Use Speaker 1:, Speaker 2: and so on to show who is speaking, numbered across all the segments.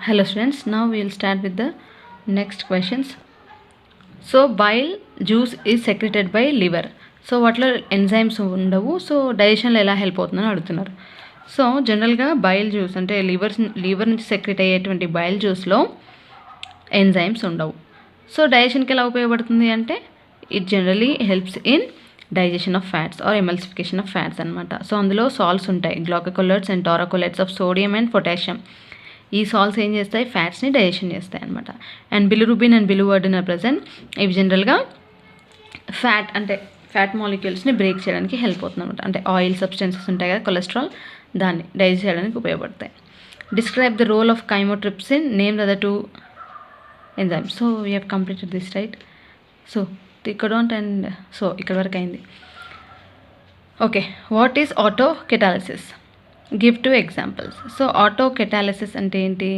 Speaker 1: Hello students, now we will start with the next questions. So bile juice is secreted by liver. So వాటిలో enzymes ఉండవు. So డైజెషన్లో ఎలా help అవుతుందని అడుగుతున్నారు. So జనరల్గా bile juice అంటే లివర్ నుంచి సెక్రెట్ అయ్యేటువంటి బైల్ జ్యూస్లో ఎంజైమ్స్ ఉండవు. సో డైజెషన్కి ఎలా ఉపయోగపడుతుంది అంటే it generally helps in digestion of fats or emulsification of fats అనమాట. సో అందులో సాల్ట్స్ ఉంటాయి, glycocholates and taurocholates of sodium and potassium. ఈ సాల్ట్స్ ఏం చేస్తాయి, ఫ్యాట్స్ని డైజెషన్ చేస్తాయి అనమాట. And bilirubin and biliverdin are present. ఇవి జనరల్గా ఫ్యాట్ మాలిక్యూల్స్ని బ్రేక్ చేయడానికి హెల్ప్ అవుతుంది అనమాట. అంటే ఆయిల్ సబ్స్టెన్సెస్ ఉంటాయి కదా, కొలెస్ట్రాల్, దాన్ని డైజెస్ట్ చేయడానికి ఉపయోగపడతాయి. Describe the role of chymotrypsin, name the other 2 enzymes. So we have completed this right. So thecodont and so ఇక్కడ వరకు అయింది. Okay, what is autocatalysis? Give 2 examples. So autocatalysis అంటే ఏంటి?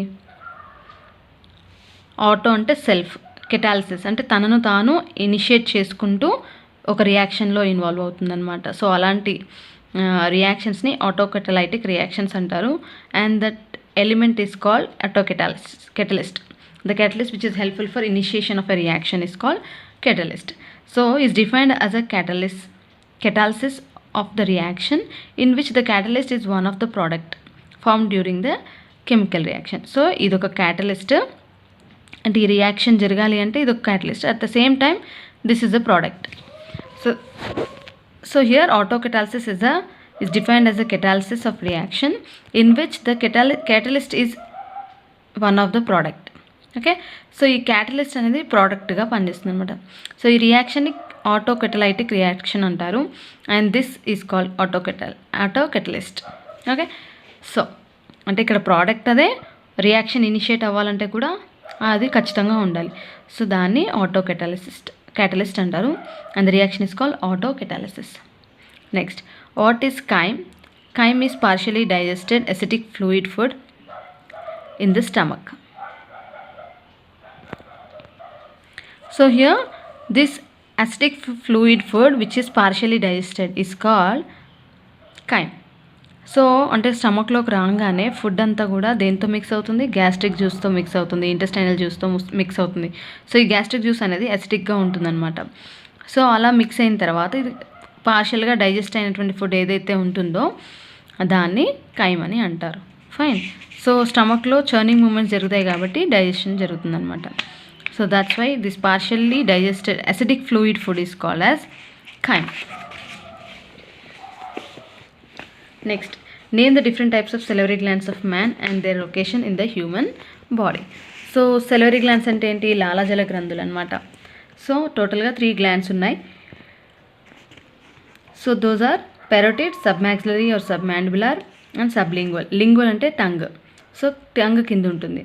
Speaker 1: Auto అంటే self, catalysis అంటే తనను తాను initiate చేసుకుంటూ ఒక రియాక్షన్లో ఇన్వాల్వ్ అవుతుందన్నమాట. సో అలాంటి రియాక్షన్స్ని ఆటోకెటలైటిక్ రియాక్షన్స్ అంటారు. And that element is called catalyst. The catalyst which is helpful for initiation of a reaction is called catalyst. So is defined as a catalysis of the reaction in which the catalyst is one of the product formed during the chemical reaction. So idoka catalyst అంటే ఈ reaction జరగాలి అంటే ఇది ఒక catalyst. At the same time this is a product. So here autocatalysis is defined as a catalysis of reaction in which the catalyst is one of the product. Okay, so ఈ catalyst అనేది ప్రోడక్ట్గా పనిచేస్తుంది అనమాట. సో ఈ రియాక్షన్ని autocatalytic reaction అంటారు. And this is called autocatalyst. Okay, so అంటే ఇక్కడ ప్రోడక్ట్ అదే, రియాక్షన్ ఇనిషియేట్ అవ్వాలంటే కూడా అది ఖచ్చితంగా ఉండాలి. సో దాన్ని క్యాటలిస్ట్ అంటారు. And the reaction is called autocatalysis. Next, what is chyme? Chyme is partially digested acidic fluid food in the stomach. So here this acidic fluid food which is partially digested is called chyme. So అంటే స్టమక్లోకి రాగానే food అంతా కూడా దేంతో mix అవుతుంది? Gastric జ్యూస్తో mix అవుతుంది, intestinal జ్యూస్తో mix అవుతుంది. So ఈ gastric juice అనేది అసిడిక్గా ఉంటుందన్నమాట. సో అలా మిక్స్ అయిన తర్వాత ఇది పార్షియల్గా డైజెస్ట్ అయినటువంటి ఫుడ్ ఏదైతే ఉంటుందో దాన్ని కైమ్ అని అంటారు. ఫైన్. సో స్టమక్లో చర్నింగ్ మూమెంట్స్ జరుగుతాయి కాబట్టి డైజెషన్ జరుగుతుందన్నమాట. So that's why this partially digested acidic fluid food is called as chyme. Next, name the different types of salivary glands of man and their location in the human body. So salivary glands అంటే ఏంటి? లాలాజల గ్రంథులు అనమాట. So టోటల్గా 3 glands ఉన్నాయి. So those are parotid, submaxillary or submandibular and sublingual. Lingual అంటే tongue, so tongue కింద ఉంటుంది.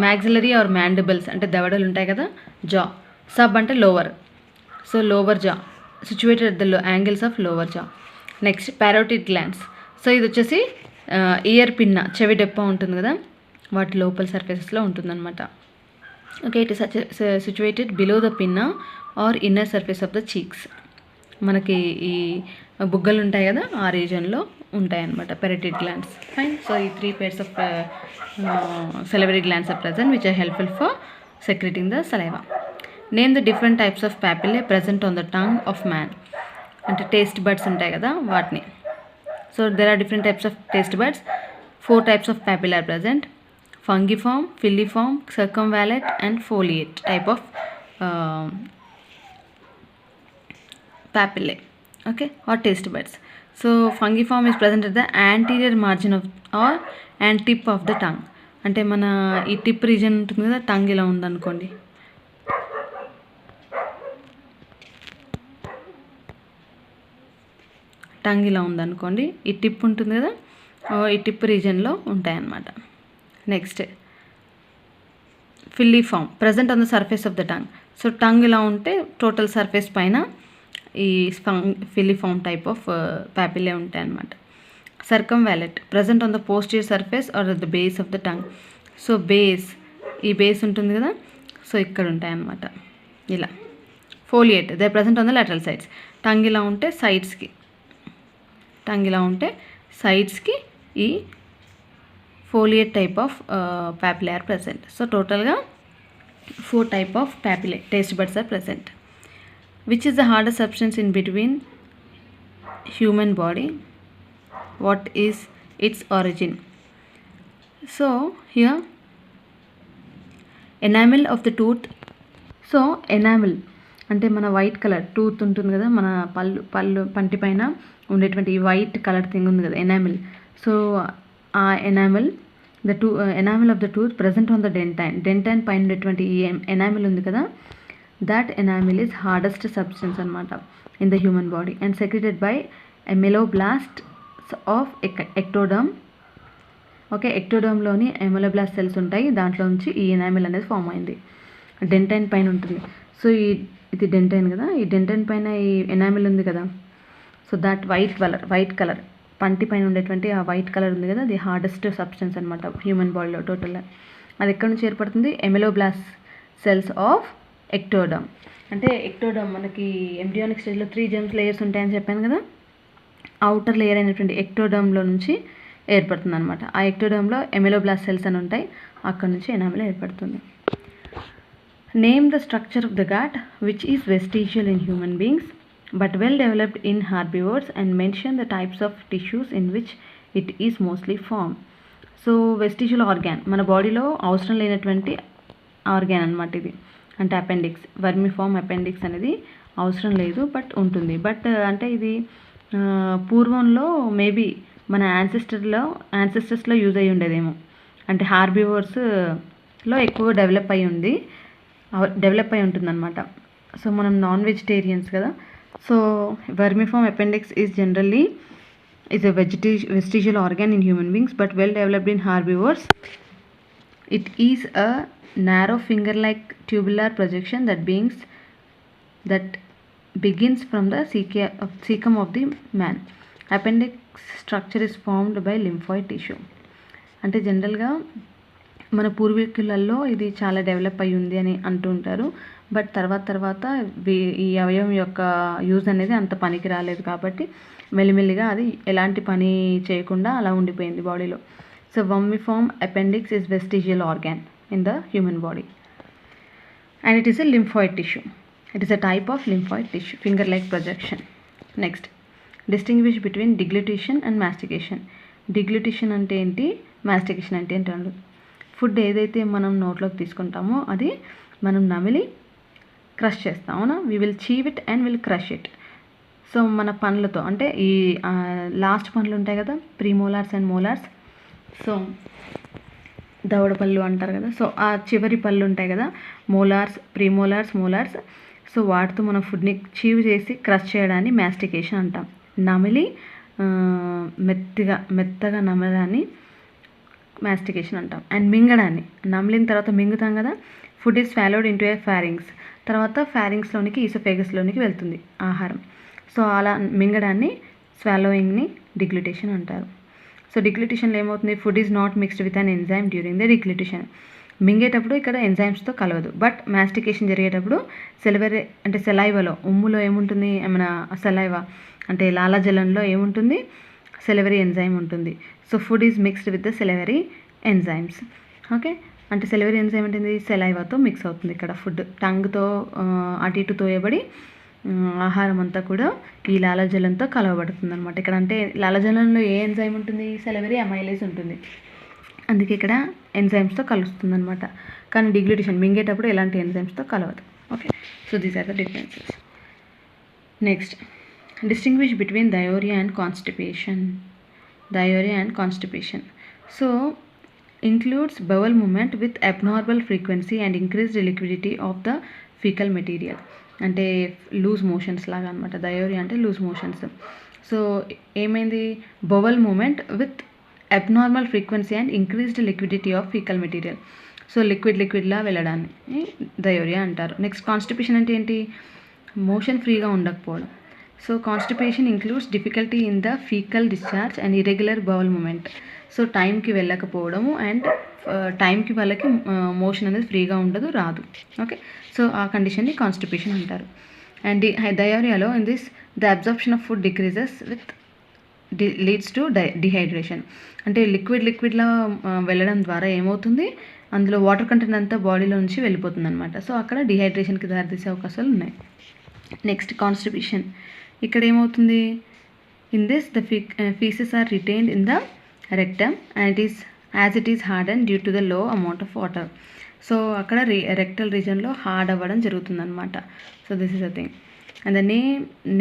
Speaker 1: Maxillary are మ్యాండిబుల్స్ అంటే దవడలు ఉంటాయి కదా, జా. సబ్ అంటే lower, so lower jaw, situated at the angles of lower jaw. Next parotid glands. So ఇది వచ్చేసి year పిన్న, చెవి డెప్ప ఉంటుంది కదా, వాటి లోపల సర్ఫేసెస్లో ఉంటుందన్నమాట. Okay, it is situated below the pinna or inner surface of the cheeks. మనకి ఈ బుగ్గలు ఉంటాయి కదా, ఆ రీజన్లో ఉంటాయి అన్నమాట పారోటిడ్ గ్లాండ్స్. ఫైన్. సో ఈ 3 pairs of salivary glands are present which are helpful for secreting the saliva. Name the different types of papillae present on the tongue of man. అంటే టేస్ట్ బడ్స్ ఉంటాయి కదా వాటిని. So there are different types of taste buds. 4 types of papillae are present: fungiform, filiform, circumvallate and foliate type of papillae, okay, or taste buds. So fungiform is present at the anterior margin of or and tip of the tongue. అంటే మన ఈ tip reason ఉంటుంది కదా, tongue ఇలా ఉందనుకోండి, tongue ఇలా ఉందనుకోండి, ఈ టిప్ ఉంటుంది కదా, ఈ టిప్ రీజన్లో ఉంటాయన్నమాట. Next, filiform present on the surface of the tongue. So tongue ఇలా ఉంటే టోటల్ సర్ఫేస్ పైన ఈ ఫిల్లిఫామ్ టైప్ ఆఫ్ పాపిల్లే ఉంటాయి అన్నమాట. Circumvallate present on the posterior surface or the base of the tongue. So base, ఈ base ఉంటుంది కదా, so ఇక్కడ ఉంటాయి అన్నమాట ఇలా. Foliate they present on the lateral sides. Tongue ఇలా ఉంటే సైడ్స్కి, ఈ foliate type of papillae are present. So total ga 4 type of papillae, taste buds are present. Which is the hardest substance in between human body? What is its origin? So here enamel of the tooth. So enamel అంటే మన white colour tooth ఉంటుంది కదా, మన పంటి పైన ఉండేటువంటి ఈ white colour thing ఉంది కదా ఎనామిల్. సో ఆ enamel enamel of the tooth present on the dentine పైన ఉండేటువంటి ఈ ఎనామిల్ ఉంది కదా, that enamel is hardest substance అనమాట in the human body and secreted by ameloblast of ectoderm. Okay, ఎక్టోడర్మ్లోని ఎమలోబ్లాస్ట్ సెల్స్ ఉంటాయి, దాంట్లో నుంచి ఈ ఎనామిల్ అనేది ఫామ్ అయింది. డెంటైన్ పైన ఉంటుంది. సో ఇది డెంటైన్ కదా, ఈ డెంటైన్ పైన ఈ ఎనామిల్ ఉంది కదా, సో దట్ వైట్ కలర్ పంటి పైన ఉండేటువంటి ఆ వైట్ కలర్ ఉంది కదా, అది హార్డెస్ట్ సబ్స్టెన్స్ అనమాట హ్యూమన్ బాడీలో టోటల్గా. అది ఎక్కడి నుంచి ఏర్పడుతుంది? ఎమెలోబ్లాస్ట్ సెల్స్ ఆఫ్ ఎక్టోడర్మ్. అంటే ఎక్టోడర్మ్ మనకి ఎంబ్రియానిక్ స్టేజ్లో 3 జెర్మ్స్ లేయర్స్ ఉంటాయని చెప్పాను కదా, అవుటర్ లేయర్ అయినటువంటి ఎక్టోడర్మ్లో నుంచి ఏర్పడుతుంది అనమాట. ఆ ఎక్టోడర్మ్లో ఎమెలోబ్లాస్ట్ సెల్స్ అని ఉంటాయి, అక్కడ నుంచి ఎనామిల్ ఏర్పడుతుంది. Name the structure of the got which is vestigial in human beings but well developed in herbivores and mention the types of tissues in which it is mostly formed. So vestigial organ మన బాడీలో అవసరం లేనటువంటి organ అనమాట ఇది. అంటే appendix, వర్మిఫార్మ్ appendix అనేది అవసరం లేదు, బట్ ఉంటుంది. బట్ అంటే ఇది పూర్వంలో మేబీ మన యాన్సెస్టర్స్లో యూజ్ అయ్యి ఉండేదేమో. అంటే హార్బివోర్స్లో ఎక్కువ డెవలప్ అయి ఉంటుందన్నమాట. సో మనం నాన్ వెజిటేరియన్స్ కదా, so vermiform appendix is generally a vestigial organ in human beings but well developed in herbivores. It is a narrow finger-like tubular projection that begins from the cecum of the man. Appendix structure is formed by lymphoid tissue. అంటే జనరల్గా మన పూర్వీకులలో ఇది చాలా develop అయ్యి ఉంది అని అంటూ ఉంటారు. బట్ తర్వాత ఈ అవయవం యొక్క యూజ్ అనేది అంత పనికి రాలేదు కాబట్టి మెల్లిమెల్లిగా అది ఎలాంటి పని చేయకుండా అలా ఉండిపోయింది బాడీలో. So vermiform appendix is vestigial organ in the human body and it is a lymphoid tissue. It is a type of lymphoid tissue, finger like projection. Next, distinguish between deglutition and mastication. Deglutition అంటే ఏంటి, mastication అంటే ఏంటి అంటారు. Food ఏదైతే మనం నోట్లోకి తీసుకుంటామో అది మనం నమిలి క్రష్ చేస్తాం, అవునా. We will చీవ్ it and will crush it. So మన పళ్ళతో అంటే ఈ లాస్ట్ పళ్ళు ఉంటాయి కదా, ప్రీమోలార్స్ అండ్ మోలార్స్. సో దవడ పళ్ళు అంటారు కదా, సో ఆ చివరి పళ్ళు ఉంటాయి కదా, మోలార్స్, ప్రీమోలార్స్, మోలార్స్. సో వాటితో మనం ఫుడ్ని చీవ్ చేసి క్రష్ చేయడాన్ని మాస్టికేషన్ అంటాం. నమిలి మెత్తగా నమలడాన్ని మాస్టికేషన్ అంటాం. అండ్ మింగడాన్ని, నమిలిన తర్వాత మింగుతాం కదా, food is swallowed into A pharynx, తర్వాత ఫారింగ్స్లోనికి ఈసోఫేగస్లోనికి వెళ్తుంది ఆహారం. సో అలా మింగడాన్ని, స్వాలోయింగ్ని డిగ్లిటేషన్ అంటారు. సో డిగ్లిటేషన్లో ఏమవుతుంది, food is not mixed with an enzyme during the deglutition. మింగేటప్పుడు ఇక్కడ ఎంజైమ్స్తో కలవదు, బట్ మాస్టికేషన్ జరిగేటప్పుడు సెలైవలో, ఉమ్ములో ఏముంటుంది, ఏమైనా సెలైవా అంటే లాలాజలంలో ఏముంటుంది, సెలవరీ ఎంజైమ్ ఉంటుంది. So food is mixed with the salivary enzymes. Okay, అంటే సెలవరీ ఎంజైమ్ ఉంటుంది, సెలైవాతో మిక్స్ అవుతుంది. ఇక్కడ ఫుడ్ టంగ్తో అటు ఇటు తోయబడి ఆహారం అంతా కూడా ఈ లాలాజలంతో కలవబడుతుంది అనమాట. ఇక్కడ అంటే లాలాజలంలో ఏ ఎంజైమ్ ఉంటుంది, సెలవరీ అమైలేజ్ ఉంటుంది, అందుకే ఇక్కడ ఎంజైమ్స్తో కలుస్తుంది అనమాట. కానీ డిగ్లిటేషన్ మింగేటప్పుడు ఎలాంటి ఎంజైమ్స్తో కలవదు. Okay, so these are the differences. Next, distinguish between diarrhea and constipation. So includes bowel movement with abnormal frequency and increased liquidity of the fecal material. అంటే లూజ్ మోషన్స్ లాగా అనమాట. డయోరియా అంటే లూజ్ మోషన్స్. సో ఏమైంది, bowel movement with abnormal frequency and increased liquidity of faecal material. So లిక్విడ్లా వెళ్ళడాన్ని diarrhoea అంటారు. Next, constipation అంటే ఏంటి, మోషన్ ఫ్రీగా ఉండకపోవడం. So constipation includes difficulty in the faecal discharge and irregular bowel movement. So టైంకి వెళ్ళకపోవడము అండ్ టైంకి వాళ్ళకి మోషన్ అనేది ఫ్రీగా ఉండదు, రాదు. ఓకే, సో ఆ కండిషన్ని కాన్స్టిపేషన్ అంటారు. అండ్ డయోరియాలో in this the absorption of food decreases with leads to dehydration. అంటే లిక్విడ్లా వెళ్ళడం ద్వారా ఏమవుతుంది, అందులో వాటర్ కంటెంట్ అంతా బాడీలో నుంచి వెళ్ళిపోతుంది అనమాట. సో అక్కడ డిహైడ్రేషన్కి దారితీసే అవకాశాలు ఉన్నాయి. Next constipation. ఇక్కడ ఏమవుతుంది, in this the faeces are retained in the rectum and it is harden due to the low amount of water. So అక్కడ రెక్టల్ రీజన్లో హార్డ్ అవ్వడం జరుగుతుందన్నమాట. So this is a thing. And the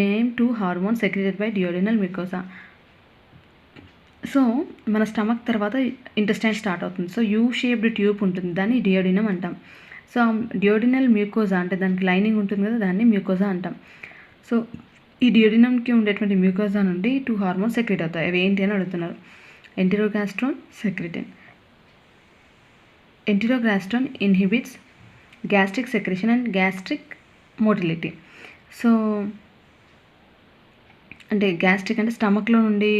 Speaker 1: name 2 hormones secreted by duodenal mucosa. So మన stomach తర్వాత intestine start అవుతుంది. So U shaped tube ఉంటుంది, దాన్ని duodenum అంటాం. సో డియోడినల్ మ్యూకోజా అంటే దానికి లైనింగ్ ఉంటుంది కదా, దాన్ని మ్యూకోజా అంటాం. సో ఈ డియోడినంకి ఉండేటువంటి మ్యూకోజా నుండి 2 హార్మోన్స్ సెక్రెట్ అవుతాయి. అవి ఏంటి అని అడుగుతున్నారు. Enterogastrone, secretin. Enterogastrone inhibits gastric secretion and gastric motility. So అంటే గ్యాస్ట్రిక్ అంటే స్టమక్లో నుండి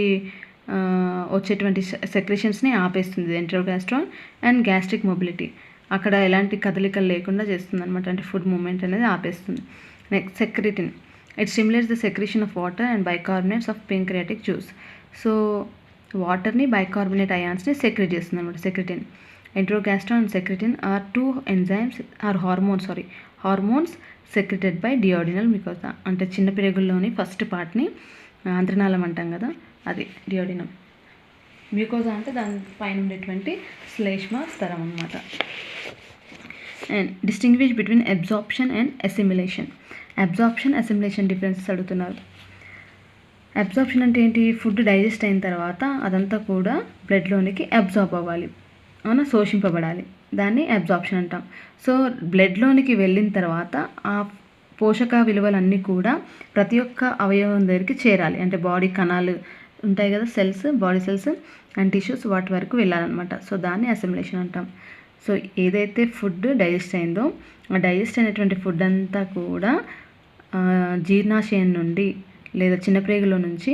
Speaker 1: వచ్చేటువంటి సెక్రెషన్స్ని ఆపేస్తుంది ఎంటెరోగాస్ట్రోన్. అండ్ గ్యాస్ట్రిక్ మొబిలిటీ, అక్కడ ఎలాంటి కదలికలు లేకుండా చేస్తుంది అనమాట, అంటే ఫుడ్ మూమెంట్ అనేది ఆపేస్తుంది. Next secretin, it stimulates the secretion of water and bicarbonates of pancreatic juice. So వాటర్ని బైకార్బోనేట్ అయాన్స్ని సెక్రెట్ చేస్తుంది అనమాట secretin. Enterogastrone and secretin are 2 enzymes or hormones secreted by duodenal mucosa. అంటే చిన్న పెరుగుల్లోని ఫస్ట్ పార్ట్ని ఆంత్రనాళం అంటాం కదా, అది డియోడినం. మ్యూకోజా అంటే దాని పైన ఉండేటువంటి శ్లేష్మ స్తరం అనమాట. And distinguish between absorption and assimilation. Assimilation differences అడుగుతున్నారు. అబ్జార్ప్షన్ అంటే ఏంటి, ఫుడ్ డైజెస్ట్ అయిన తర్వాత అదంతా కూడా బ్లడ్లోనికి అబ్జార్బ్ అవ్వాలి, అవునా, శోషింపబడాలి, దాన్ని అబ్జార్ప్షన్ అంటాం. సో బ్లడ్లోనికి వెళ్ళిన తర్వాత ఆ పోషక విలువలన్నీ కూడా ప్రతి ఒక్క అవయవం దగ్గరికి చేరాలి. అంటే బాడీ కణాలు ఉంటాయి కదా, cells, body cells and tissues, వాటి వరకు వెళ్ళాలన్నమాట. సో దాన్ని అసిమిలేషన్ అంటాం. సో ఏదైతే ఫుడ్ డైజెస్ట్ అయిందో ఆ డైజెస్ట్ అయినటువంటి ఫుడ్ అంతా కూడా జీర్ణాశయం నుండి లేదా చిన్నప్రేగులో నుంచి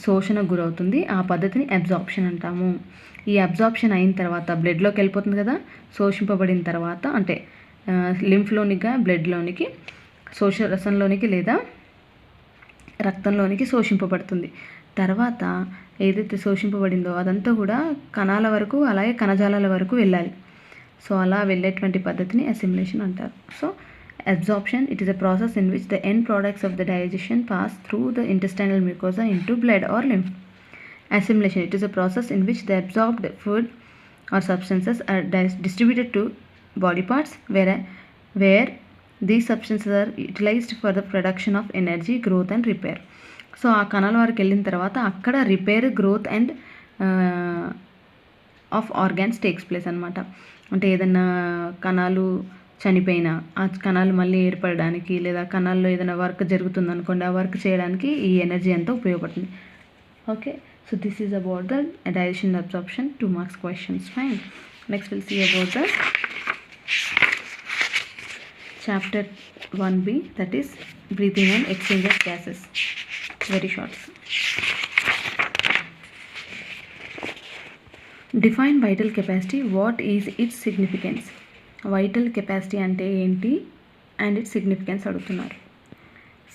Speaker 1: శోషణకు గురవుతుంది. ఆ పద్ధతిని అబ్జార్ప్షన్ అంటాము. ఈ అబ్జార్ప్షన్ అయిన తర్వాత బ్లడ్లోకి వెళ్ళిపోతుంది కదా, శోషింపబడిన తర్వాత అంటే లింఫ్లోనిగా బ్లడ్లోనికి, రసంలోనికి లేదా రక్తంలోనికి శోషింపబడుతుంది. తర్వాత ఏదైతే శోషింపబడిందో అదంతా కూడా కణాల వరకు అలాగే కణజాలాల వరకు వెళ్ళాలి. సో అలా వెళ్ళేటువంటి పద్ధతిని అసిమిలేషన్ అంటారు. So absorption, it is a process in which the end products of the digestion pass through the intestinal mucosa into blood or lymph. Assimilation, it is a process in which the absorbed food or substances are distributed to body parts where these substances are utilized for the production of energy, growth and repair. So ఆ కణాల వరకు వెళ్ళిన తర్వాత అక్కడ repair, growth and of organs takes place అనమాట. అంటే ఏదన్నా కణాలు చనిపోయినా ఆ కణాలు మళ్ళీ ఏర్పడడానికి లేదా కణాల్లో ఏదైనా వర్క్ జరుగుతుంది అనుకోండి, ఆ వర్క్ చేయడానికి ఈ ఎనర్జీ అంతా ఉపయోగపడుతుంది. Okay, so this is about the digestion absorption, 2 marks questions. Fine. Next we'll see about the chapter 1b, that is breathing and exchange of gases. Very short. Define vital capacity. What is its significance? Vital capacity అంటే ఏంటి and its significance అడుగుతున్నారు.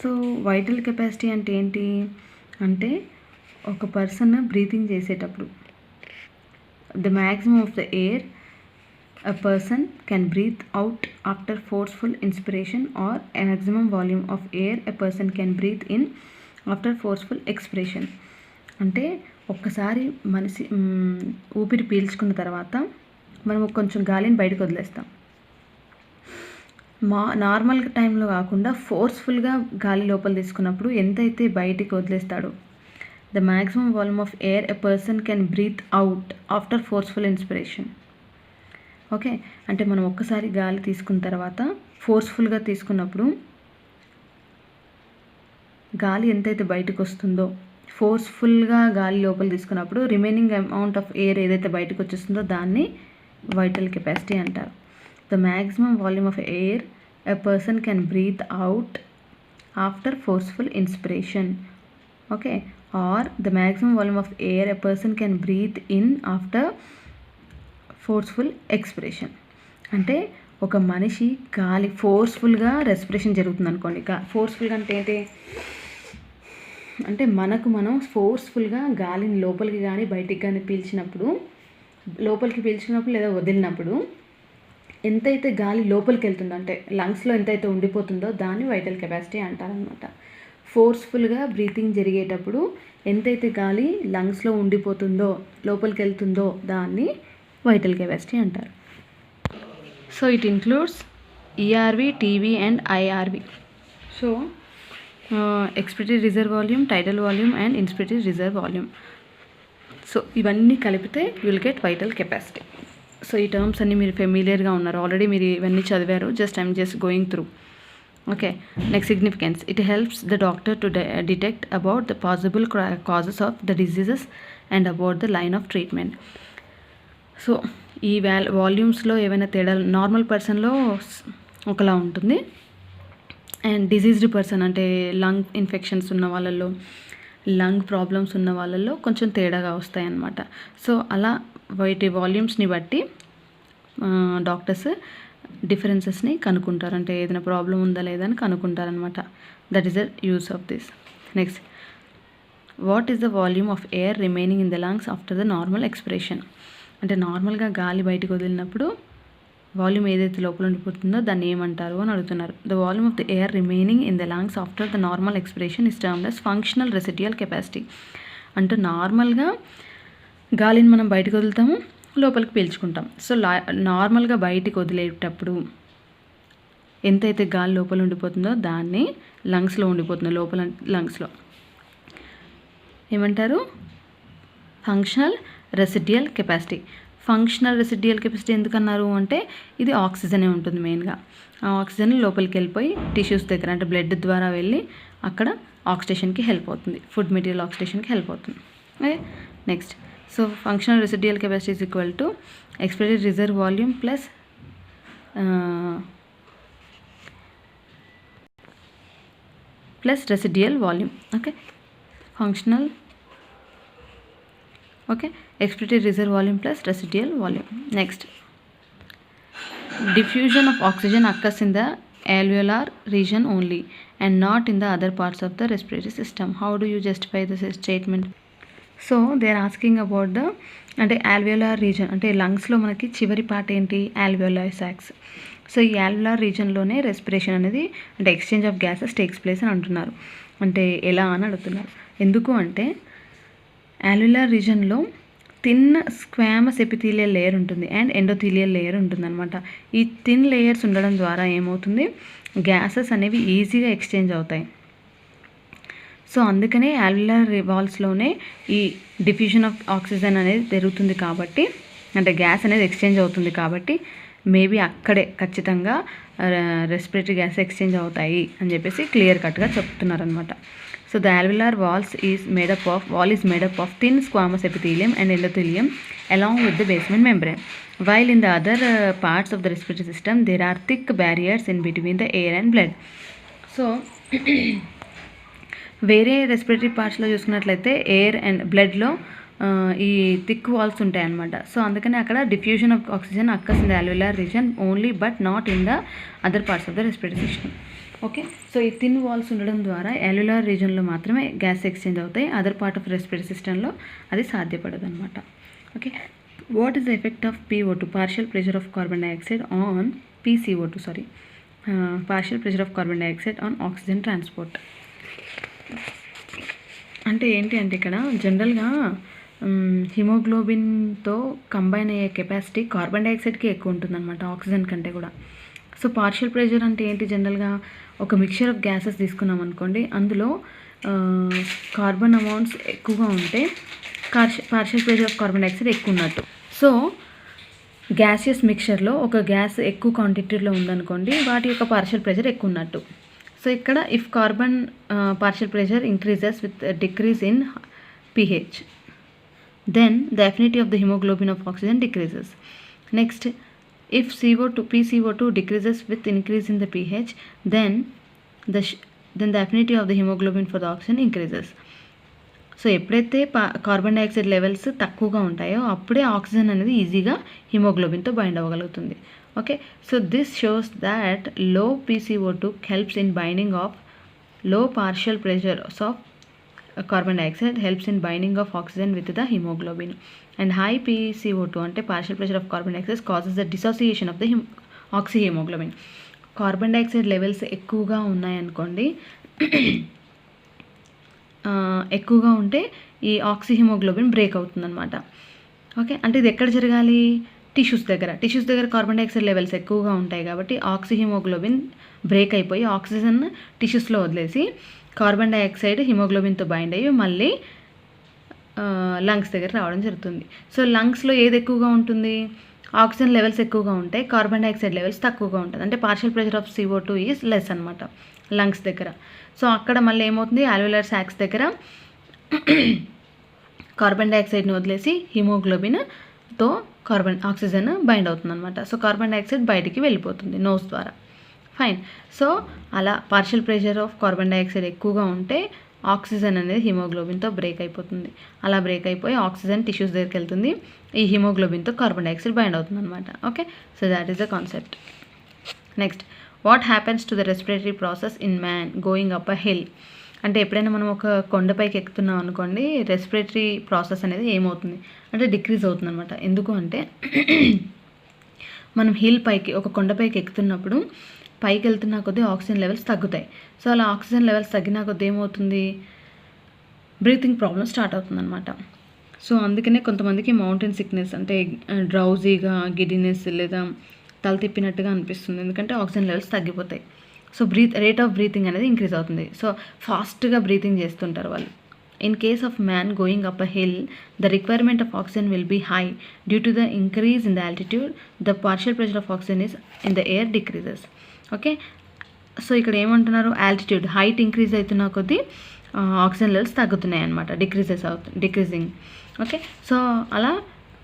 Speaker 1: So vital capacity అంటే ఏంటి అంటే ఒక person breathing చేసేటప్పుడు the maximum of the air a person can breathe out after forceful inspiration or a maximum volume of air a person can breathe in after forceful expiration. అంటే ఒక్కసారి మనిషి ఊపిరి పీల్చుకున్న తర్వాత మనం కొంచెం గాలిని బయటకు వదిలేస్తాం. నార్మల్ టైంలో కాకుండా ఫోర్స్ఫుల్గా గాలి లోపల తీసుకున్నప్పుడు ఎంతైతే బయటికి వదిలేస్తాడో the maximum volume of air a person can breathe out after forceful inspiration. Okay, అంటే మనం ఒక్కసారి గాలి తీసుకున్న తర్వాత ఫోర్స్ఫుల్గా తీసుకున్నప్పుడు గాలి ఎంతైతే బయటకు వస్తుందో, ఫోర్స్ఫుల్గా గాలి లోపల తీసుకున్నప్పుడు రిమైనింగ్ అమౌంట్ ఆఫ్ ఎయిర్ ఏదైతే బయటకు వచ్చేస్తుందో దాన్ని వైటల్ కెపాసిటీ అంటారు. The maximum volume of air a person can breathe out after forceful inspiration. Okay, or the maximum volume of air a person can breathe in after forceful expiration. అంటే ఒక మనిషి గాలి ఫోర్స్ఫుల్గా respiration జరుగుతుంది అనుకోండి. ఫోర్స్ఫుల్గా అంటే ఏంటి, అంటే మనకు మనం ఫోర్స్ఫుల్గా గాలిని లోపలికి కానీ బయటికి కానీ పీల్చినప్పుడు, లోపలికి పీల్చినప్పుడు లేదా వదిలినప్పుడు ఎంతైతే గాలి లోపలికి వెళ్తుందో, అంటే లంగ్స్లో ఎంతైతే ఉండిపోతుందో దాన్ని వైటల్ కెపాసిటీ అంటారనమాట. ఫోర్స్ఫుల్గా బ్రీతింగ్ జరిగేటప్పుడు ఎంతైతే గాలి లంగ్స్లో ఉండిపోతుందో, లోపలికి వెళ్తుందో దాన్ని వైటల్ కెపాసిటీ అంటారు. So it includes ERV, TV and IRV. So expiratory reserve volume, టైడల్ volume and inspiratory reserve volume. So ఇవన్నీ కలిపితే you will get vital capacity. So ఈ టర్మ్స్ అన్నీ మీరు ఫెమిలియర్గా ఉన్నారు, ఆల్రెడీ మీరు ఇవన్నీ చదివారు, I'm just going through. Okay, next significance. It helps the doctor to detect about the possible causes of the diseases and about the line of treatment. So ఈ వాల్యూమ్స్లో ఏవైనా తేడాలు నార్మల్ పర్సన్లో ఒకలా ఉంటుంది, అండ్ డిజీజ్డ్ పర్సన్ అంటే lung infections ఉన్న వాళ్ళల్లో, lung problems ఉన్న వాళ్ళల్లో కొంచెం తేడాగా వస్తాయి అన్నమాట. సో అలా వాటి వాల్యూమ్స్ని బట్టి డాక్టర్స్ డిఫరెన్సెస్ని కనుక్కుంటారు, అంటే ఏదైనా ప్రాబ్లం ఉందా లేదా అని కనుక్కుంటారనమాట. That is the use of this. Next, what is the volume of air remaining in the lungs after the normal expiration? అంటే నార్మల్గా గాలి బయటకు వదిలినప్పుడు వాల్యూమ్ ఏదైతే లోపల ఉండిపోతుందో దాన్ని ఏమంటారు అని అడుగుతున్నారు. The volume of the air remaining in the lungs after the normal expiration is termed as functional residual capacity. అంటే నార్మల్గా గాలిని మనం బయటకు వదులుతాము, లోపలికి పీల్చుకుంటాం. సో నార్మల్గా బయటికి వదిలేటప్పుడు ఎంతైతే గాలి లోపల ఉండిపోతుందో దాన్ని లంగ్స్లో ఉండిపోతుందో, లోపల లంగ్స్లో ఏమంటారు? Functional residual capacity. Functional residual capacity ఎందుకన్నారు అంటే ఇది ఆక్సిజనే ఉంటుంది మెయిన్గా. ఆ ఆక్సిజన్ లోపలికి వెళ్ళిపోయి టిష్యూస్ దగ్గర, అంటే బ్లడ్ ద్వారా వెళ్ళి అక్కడ ఆక్సిడేషన్కి హెల్ప్ అవుతుంది, ఫుడ్ మెటీరియల్ ఆక్సిడేషన్కి హెల్ప్ అవుతుంది. Okay, next. So functional residual capacity is equal to expiratory reserve volume plus residual volume. Okay, functional expiratory reserve volume plus residual volume. Next, diffusion of oxygen occurs in the alveolar region only and not in the other parts of the respiratory system. How do you justify this statement? So they are asking about the అంటే alveolar region అంటే లంగ్స్లో మనకి చివరి part ఏంటి? alveoli sacs. So ఈ alveolar regionలోనే respiration అనేది, అంటే exchange of gases takes place అని అంటున్నారు. అంటే ఎలా అని అడుగుతున్నారు. ఎందుకు అంటే alveolar రీజన్లో థిన్ స్క్వామస్ ఎపిథీలియల్ లేయర్ ఉంటుంది అండ్ ఎండోథీలియల్ లేయర్ ఉంటుంది అనమాట. ఈ థిన్ లేయర్స్ ఉండడం ద్వారా ఏమవుతుంది? గ్యాసెస్ అనేవి ఈజీగా ఎక్స్చేంజ్ అవుతాయి. సో అందుకనే alveolar వాల్స్లోనే ఈ డిఫ్యూజన్ ఆఫ్ ఆక్సిజన్ అనేది జరుగుతుంది కాబట్టి, అంటే గ్యాస్ అనేది ఎక్స్చేంజ్ అవుతుంది కాబట్టి మేబీ అక్కడే ఖచ్చితంగా రెస్పిరేటరీ గ్యాస్ ఎక్స్చేంజ్ అవుతాయి అని చెప్పేసి క్లియర్ కట్గా చెప్తున్నారనమాట. So the alveolar wall is made up of thin squamous epithelium and endothelium along with the basement membrane. While in the other parts of the respiratory system there are thick barriers in between the air and blood. So వేరే respiratory పార్ట్స్లో చూసుకున్నట్లయితే air and బ్లడ్లో ఈ thick walls ఉంటాయి అన్నమాట. So అందుకని అక్కడ diffusion of oxygen occurs in the alveolar region only but not in the other parts of the respiratory system. Okay, so ఈ thin walls ఉండడం ద్వారా alveolar రీజన్లో మాత్రమే గ్యాస్ ఎక్స్చేంజ్ అవుతాయి, అదర్ పార్ట్ ఆఫ్ రెస్పిరేటరీ సిస్టంలో అది సాధ్యపడదు అనమాట. Okay, what is the effect of PO2 partial pressure of carbon dioxide on PCO2 partial pressure of carbon dioxide on oxygen transport? అంటే ఏంటి అంటే ఇక్కడ జనరల్గా హిమోగ్లోబిన్తో కంబైన్ అయ్యే కెపాసిటీ కార్బన్ డైఆక్సైడ్కి ఎక్కువ ఉంటుందన్నమాట ఆక్సిజన్ కంటే కూడా. సో పార్షియల్ ప్రెషర్ అంటే ఏంటి? జనరల్గా ఒక మిక్చర్ ఆఫ్ గ్యాసెస్ తీసుకున్నాం అనుకోండి, అందులో కార్బన్ అమౌంట్స్ ఎక్కువగా ఉంటే partial pressure of carbon dioxide ఎక్కువ ఉన్నట్టు. సో గ్యాసియస్ మిక్చర్లో ఒక గ్యాస్ ఎక్కువ క్వాంటిటీలో ఉందనుకోండి, వాటి యొక్క పార్షియల్ ప్రెషర్ ఎక్కువ ఉన్నట్టు. సో ఇక్కడ if carbon partial pressure increases with decrease in pH, then the affinity of the hemoglobin of oxygen decreases. Next, if PCO2 decreases with increase in the pH, then the affinity of the hemoglobin for the oxygen increases. So ఎప్పుడైతే carbon dioxide levels తక్కువగా ఉంటాయో అప్పుడే oxygen అనేది ఈజీగా హిమోగ్లోబిన్తో bind అవ్వగలుగుతుంది. Okay, so this shows that low PCO2 helps in binding of low partial pressures of carbon dioxide helps in binding of oxygen with the hemoglobin. And high PCO2 అంటే partial pressure of carbon dioxide causes the dissociation of the oxyhemoglobin. Carbon dioxide levels ఎక్కువగా ఉన్నాయనుకోండి, ఎక్కువగా ఉంటే ఈ ఆక్సిహిమోగ్లోబిన్ break అవుతుందన్నమాట. Okay, అంటే ఇది ఎక్కడ జరగాలి? టిష్యూస్ దగ్గర కార్బన్ డైఆక్సైడ్ లెవెల్స్ ఎక్కువగా ఉంటాయి కాబట్టి ఆక్సిహిమోగ్లోబిన్ బ్రేక్ అయిపోయి ఆక్సిజన్ టిష్యూస్లో వదిలేసి కార్బన్ డైఆక్సైడ్ హిమోగ్లోబిన్తో బైండ్ అయ్యి మళ్ళీ లంగ్స్ దగ్గర రావడం జరుగుతుంది. సో లంగ్స్లో ఏది ఎక్కువగా ఉంటుంది? ఆక్సిజన్ లెవెల్స్ ఎక్కువగా ఉంటాయి, కార్బన్ డైఆక్సైడ్ లెవెల్స్ తక్కువగా ఉంటుంది. అంటే partial pressure of CO2 is less అనమాట లంగ్స్ దగ్గర. సో అక్కడ మళ్ళీ ఏమవుతుంది? అల్వియోలర్ సాక్స్ దగ్గర కార్బన్ డైఆక్సైడ్ని వదిలేసి హిమోగ్లోబిన్తో ఆక్సిజన్ బైండ్ అవుతుంది అనమాట. సో కార్బన్ డైఆక్సైడ్ బయటికి వెళ్ళిపోతుంది నోస్ ద్వారా. ఫైన్. సో అలా partial pressure of carbon dioxide ఎక్కువగా ఉంటే ఆక్సిజన్ అనేది హిమోగ్లోబిన్తో బ్రేక్ అయిపోతుంది. అలా బ్రేక్ అయిపోయి ఆక్సిజన్ టిష్యూస్ దగ్గరికి వెళ్తుంది, ఈ హిమోగ్లోబిన్తో కార్బన్ డైఆక్సైడ్ బైండ్ అవుతుంది అనమాట. Okay, so that is the concept. Next, what happens to the respiratory process in man going up a hill? అంటే ఎప్పుడైనా మనం ఒక కొండపైకి ఎక్కుతున్నాం అనుకోండి, రెస్పిరేటరీ ప్రాసెస్ అనేది ఏమవుతుంది అంటే డిక్రీజ్ అవుతుంది అనమాట. ఎందుకు అంటే మనం హిల్ పైకి, ఒక కొండపైకి ఎక్కుతున్నప్పుడు పైకి వెళ్తున్న కొద్దీ ఆక్సిజన్ లెవెల్స్ తగ్గుతాయి. సో అలా ఆక్సిజన్ లెవెల్స్ తగ్గిన కొద్దీ ఏమవుతుంది? బ్రీతింగ్ ప్రాబ్లమ్ స్టార్ట్ అవుతుంది అనమాట. సో అందుకనే కొంతమందికి మౌంటైన్ సిక్నెస్ అంటే డ్రౌజీగా, గిడినెస్ లేదా తల తిప్పినట్టుగా అనిపిస్తుంది, ఎందుకంటే ఆక్సిజన్ లెవెల్స్ తగ్గిపోతాయి. సో రేట్ ఆఫ్ బ్రీతింగ్ అనేది ఇంక్రీజ్ అవుతుంది. సో ఫాస్ట్గా బ్రీతింగ్ చేస్తుంటారు వాళ్ళు. In case of man going up a hill, the requirement of oxygen will be high. Due to the increase in the altitude, the partial pressure of oxygen in the air decreases. Okay, so ఇక్కడ ఏమంటున్నారు? Altitude height increase అవుతున్న కొద్దీ oxygen levels తగ్గుతున్నాయి అనమాట, decreasing. Okay, so అలా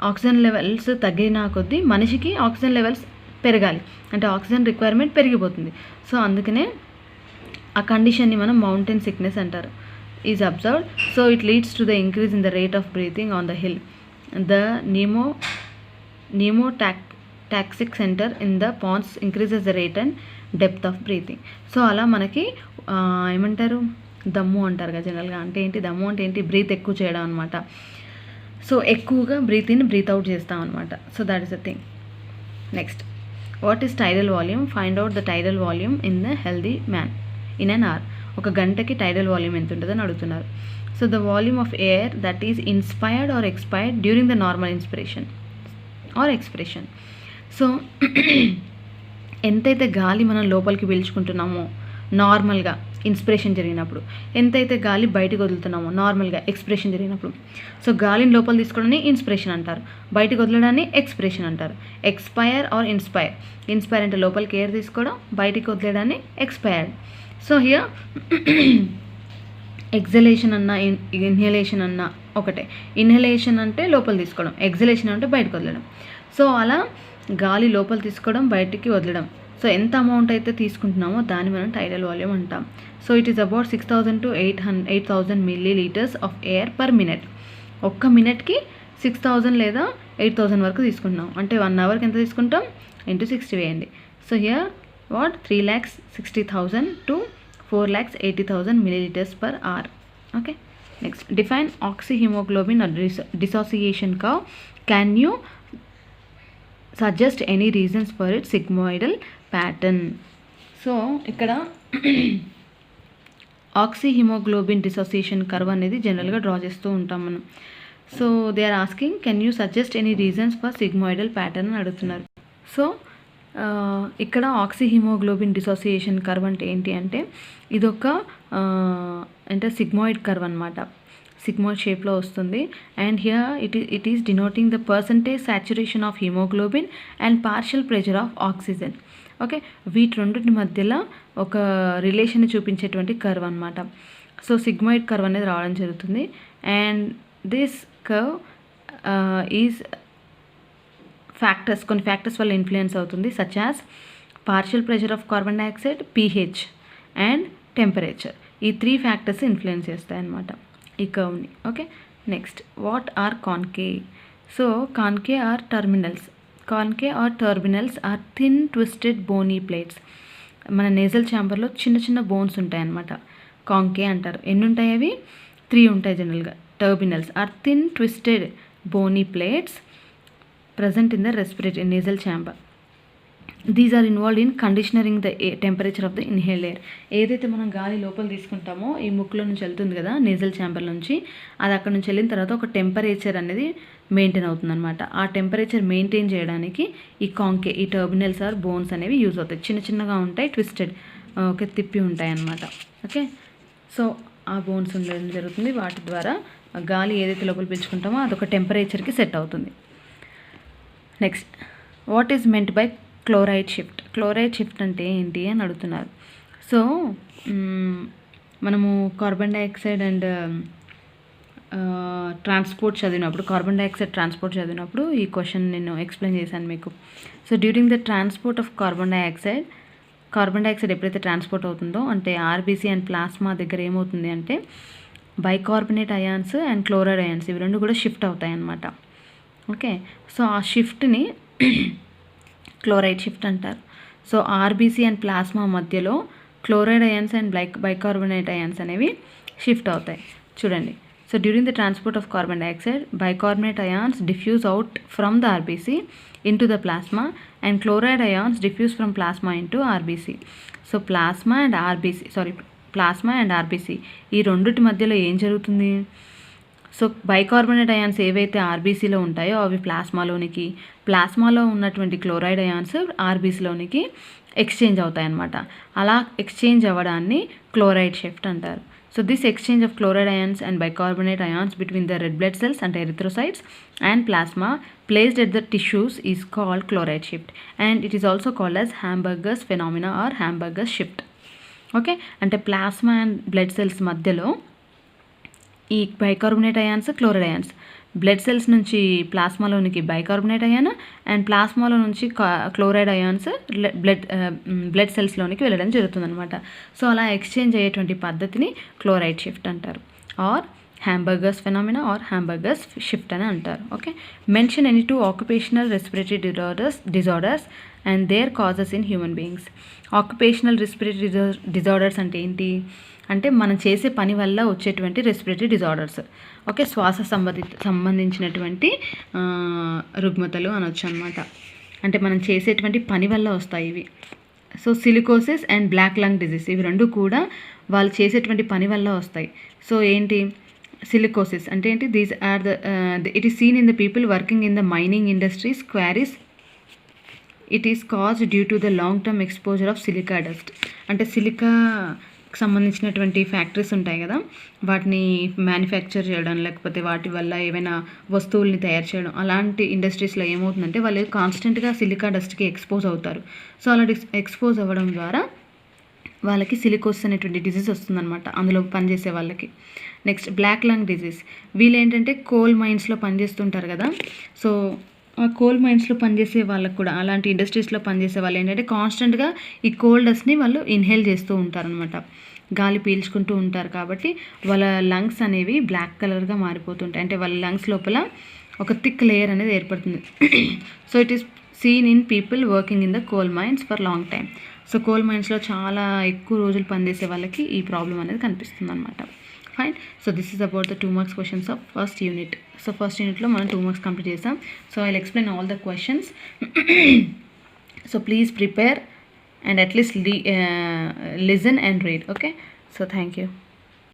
Speaker 1: oxygen levels తగ్గిన కొద్దీ మనిషికి ఆక్సిజన్ లెవెల్స్ పెరగాలి, అంటే ఆక్సిజన్ రిక్వైర్మెంట్ పెరిగిపోతుంది. సో అందుకనే ఆ కండిషన్ని మనం మౌంటైన్ సిక్నెస్ అంటారు. is observed, so it leads to the increase in the rate of breathing on the hill. The pneumotaxic center in the pons increases the rate and depth of breathing. So అలా మనకి ఏమంటారు? దమ్ము అంటారు కదా జనరల్గా. అంటే ఏంటి దమ్ము అంటే ఏంటి? బ్రీత్ ఎక్కువ చేయడం అనమాట. సో ఎక్కువగా బ్రీత్ ఇన్ బ్రీత్ అవుట్ చేస్తాం అనమాట. So that is the thing. Next, what is tidal volume? Find out the tidal volume in the healthy man in an hour. ఒక గంటకి టైడల్ వాల్యూమ్ ఎంత ఉంటుందని అడుగుతున్నారు. So the volume of air that is inspired or expired during the normal inspiration or expression. So ఎంతైతే గాలి మనం లోపలికి పీల్చుకుంటున్నామో నార్మల్గా ఇన్స్పిరేషన్ జరిగినప్పుడు, ఎంతైతే గాలి బయటకు వదులుతున్నామో నార్మల్గా ఎక్స్ప్రెషన్ జరిగినప్పుడు. సో గాలిని లోపల తీసుకోవడాన్ని ఇన్స్పిరేషన్ అంటారు, బయటకు వదలడాన్ని ఎక్స్ప్రెషన్ అంటారు. Expire or inspire. ఇన్స్పైర్ అంటే లోపలికి ఎయిర్ తీసుకోవడం, బయటకు వదిలేదాన్ని ఎక్స్పైర్డ్. సో హియర్ ఎగ్జలేషన్ అన్న ఇన్హలేషన్ అన్న ఒకటే. ఇన్హలేషన్ అంటే లోపల తీసుకోవడం, ఎగ్జలేషన్ అంటే బయటకు వదలడం. సో అలా గాలి లోపల తీసుకోవడం, బయటికి వదలడం. సో ఎంత అమౌంట్ అయితే తీసుకుంటున్నామో దాన్ని మనం టైడల్ వాల్యూమ్ అంటాం. So it is about 6000 to 8000 milliliters of air per minute. ఒక్క మినిట్కి 6000 లేదా 8000 వరకు తీసుకుంటున్నాం. అంటే 1 అవర్కి ఎంత తీసుకుంటాం? ఇంటూ 60 వేయండి. So here what 3,60,000 to 4,80,000 milliliters per hour. Okay, next, define oxyhemoglobin or dissociation curve. Can you suggest any reasons for its sigmoidal pattern? So ఇక్కడ ఆక్సిహిమోగ్లోబిన్ dissociation curve అనేది జనరల్గా డ్రా చేస్తూ ఉంటాం మనం. So they are asking can you suggest any reasons for sigmoidal pattern అని అడుగుతున్నారు. So ఇక్కడ ఆక్సిహిమోగ్లోబిన్ dissociation curve అంటే ఏంటి అంటే ఇదొక అంటే సిగ్మాయిడ్ కర్వ్ అనమాట. సిగ్మాయిడ్ షేప్లో వస్తుంది. And here it is denoting the percentage saturation of haemoglobin and partial pressure of oxygen. Okay, వీటి రెండింటి మధ్యలో ఒక రిలేషన్ చూపించేటువంటి కర్వ్ అనమాట. సో సిగ్మాయిడ్ కర్వ్ అనేది రావడం జరుగుతుంది. అండ్ దిస్ కర్వ్ ఈజ్ కొన్ని ఫ్యాక్టర్స్ వల్ల ఇన్ఫ్లుయెన్స్ అవుతుంది, such as partial pressure of carbon dioxide, pH and temperature. ఈ 3 ఫ్యాక్టర్స్ ఇన్ఫ్లుయెన్స్ చేస్తాయి అన్నమాట ఈ కర్వ్ని. Okay, next, what are conchae? So conchae are turbinals. Conchae are turbinals are thin twisted bony plates. మన nasal ఛాంబర్లో చిన్న చిన్న బోన్స్ ఉంటాయి అన్నమాట, కాన్కే అంటారు. ఎన్ని ఉంటాయి అవి? 3 ఉంటాయి జనరల్గా. Turbinals are thin twisted bony plates present in the respiratory nasal chamber. These are involved in conditioning the temperature of the inhaled air. ఏదైతే మనం గాలి లోపల తీసుకుంటామో ఈ ముక్కులో నుంచి వెళ్తుంది కదా నేజల్ ఛాంబర్ నుంచి, అది అక్కడ నుంచి వెళ్ళిన తర్వాత ఒక టెంపరేచర్ అనేది మెయింటైన్ అవుతుంది అనమాట. ఆ టెంపరేచర్ మెయింటైన్ చేయడానికి ఈ టర్బినల్స్ ఆర్ బోన్స్ అనేవి యూజ్ అవుతాయి. చిన్న చిన్నగా ఉంటాయి, ట్విస్టెడ్ ఓకే తిప్పి ఉంటాయి అన్నమాట. ఓకే, సో ఆ బోన్స్ ఉండడం జరుగుతుంది. వాటి ద్వారా గాలి ఏదైతే లోపల పీల్చుకుంటామో అదొక టెంపరేచర్కి సెట్ అవుతుంది. Next, what is meant by chloride shift? Chloride shift అంటే ఏంటి అని అడుగుతున్నారు. సో మనము కార్బన్ డైఆక్సైడ్ అండ్ ట్రాన్స్పోర్ట్ చదివినప్పుడు ఈ క్వశ్చన్ నేను ఎక్స్ప్లెయిన్ చేశాను మీకు. So during the transport of carbon dioxide ఎప్పుడైతే ట్రాన్స్పోర్ట్ అవుతుందో అంటే ఆర్బీసీ అండ్ ప్లాస్మా దగ్గర ఏమవుతుంది అంటే bicarbonate ions and chloride ions ఇవి రెండు కూడా షిఫ్ట్ అవుతాయి అన్నమాట. ఓకే, సో ఆ షిఫ్ట్ని క్లోరైడ్ షిఫ్ట్ అంటారు. సో ఆర్బీసీ అండ్ ప్లాస్మా మధ్యలో chloride ions and bicarbonate ions అనేవి షిఫ్ట్ అవుతాయి. చూడండి, so during the transport of carbon dioxide bicarbonate ions diffuse out from the RBC into the plasma and chloride ions diffuse from plasma into RBC. So plasma and RBC ఈ రెండిటి మధ్యలో ఏం జరుగుతుంది? So bicarbonate ions ఏవైతే ఆర్బీసీలో ఉంటాయో అవి ప్లాస్మాలో ఉన్నటువంటి క్లోరైడ్ అయాన్స్ ఆర్బీసీలోనికి ఎక్స్చేంజ్ అవుతాయన్నమాట. అలా ఎక్స్చేంజ్ అవ్వడాన్ని క్లోరైడ్ షిఫ్ట్ అంటారు. So this exchange of chloride ions and bicarbonate ions between the red blood cells అంటే erythrocytes and plasma placed at the tissues is called chloride shift and it is also called as Hamburger's phenomena or Hamburger's shift. Okay, అంటే plasma and blood cells మధ్యలో ఈ bicarbonate ions chloride ions blood cells నుంచి ప్లాస్మాలోనికి bicarbonate ion and ప్లాస్మాలో నుంచి chloride ions blood సెల్స్లోనికి వెళ్ళడం జరుగుతుందన్నమాట. So అలా exchange అయ్యేటువంటి పద్ధతిని క్లోరైడ్ షిఫ్ట్ అంటారు or Hamburger's phenomena or Hamburger's shift అని అంటారు. Okay, mention any 2 occupational respiratory disorders and their causes in human beings. Occupational respiratory disorders అంటే ఏంటి అంటే మనం చేసే పని వల్ల వచ్చేటువంటి రెస్పిరేటరీ డిజార్డర్స్. ఓకే, శ్వాస సంబంధించినటువంటి రుగ్మతలు అనొచ్చు అనమాట. అంటే మనం చేసేటువంటి పని వల్ల వస్తాయి ఇవి. So silicosis and black lung disease ఇవి రెండు కూడా వాళ్ళు చేసేటువంటి పని వల్ల వస్తాయి. సో ఏంటి సిలికోసిస్ అంటే ఏంటి? These are it is seen in the people working in the mining industries, quarries. It is caused due to the long term exposure of silica dust. అంటే సిలికా సంబంధించినటువంటి ఫ్యాక్టరీస్ ఉంటాయి కదా, వాటిని మ్యానుఫ్యాక్చర్ చేయడం లేకపోతే వాటి వల్ల ఏవైనా వస్తువుల్ని తయారు చేయడం అలాంటి ఇండస్ట్రీస్లో ఏమవుతుందంటే వాళ్ళు కాన్స్టెంట్గా సిలికా డస్ట్కి ఎక్స్పోజ్ అవుతారు. సో అలా ఎక్స్పోజ్ అవ్వడం ద్వారా వాళ్ళకి సిలికోసిస్ అనేటువంటి డిజీజ్ వస్తుందన్నమాట అందులో పనిచేసే వాళ్ళకి. Next black lung disease. వీళ్ళు ఏంటంటే కోల్ మైన్స్లో పనిచేస్తుంటారు కదా, సో ఆ కోల్ మైన్స్లో పనిచేసే వాళ్ళకు కూడా అలాంటి ఇండస్ట్రీస్లో పనిచేసే వాళ్ళు ఏంటంటే కాన్స్టెంట్గా ఈ కోల్ డస్ట్ని వాళ్ళు ఇన్హేల్ చేస్తూ ఉంటారనమాట, గాలి పీల్చుకుంటూ ఉంటారు. కాబట్టి వాళ్ళ లంగ్స్ అనేవి బ్లాక్ కలర్గా మారిపోతుంటాయి. అంటే వాళ్ళ లంగ్స్ లోపల ఒక థిక్ లేయర్ అనేది ఏర్పడుతుంది. So it is seen in people working in the coal mines for long time. So coal మైన్స్లో చాలా ఎక్కువ రోజులు పనిచేసే వాళ్ళకి ఈ ప్రాబ్లం అనేది కనిపిస్తుంది అనమాట. Fine. So this is about the 2 marks questions of first unit. So first యూనిట్లో మనం 2 marks కంప్లీట్ చేసాం. So I will explain all the questions. So please prepare and at least listen and read. Okay, so thank you.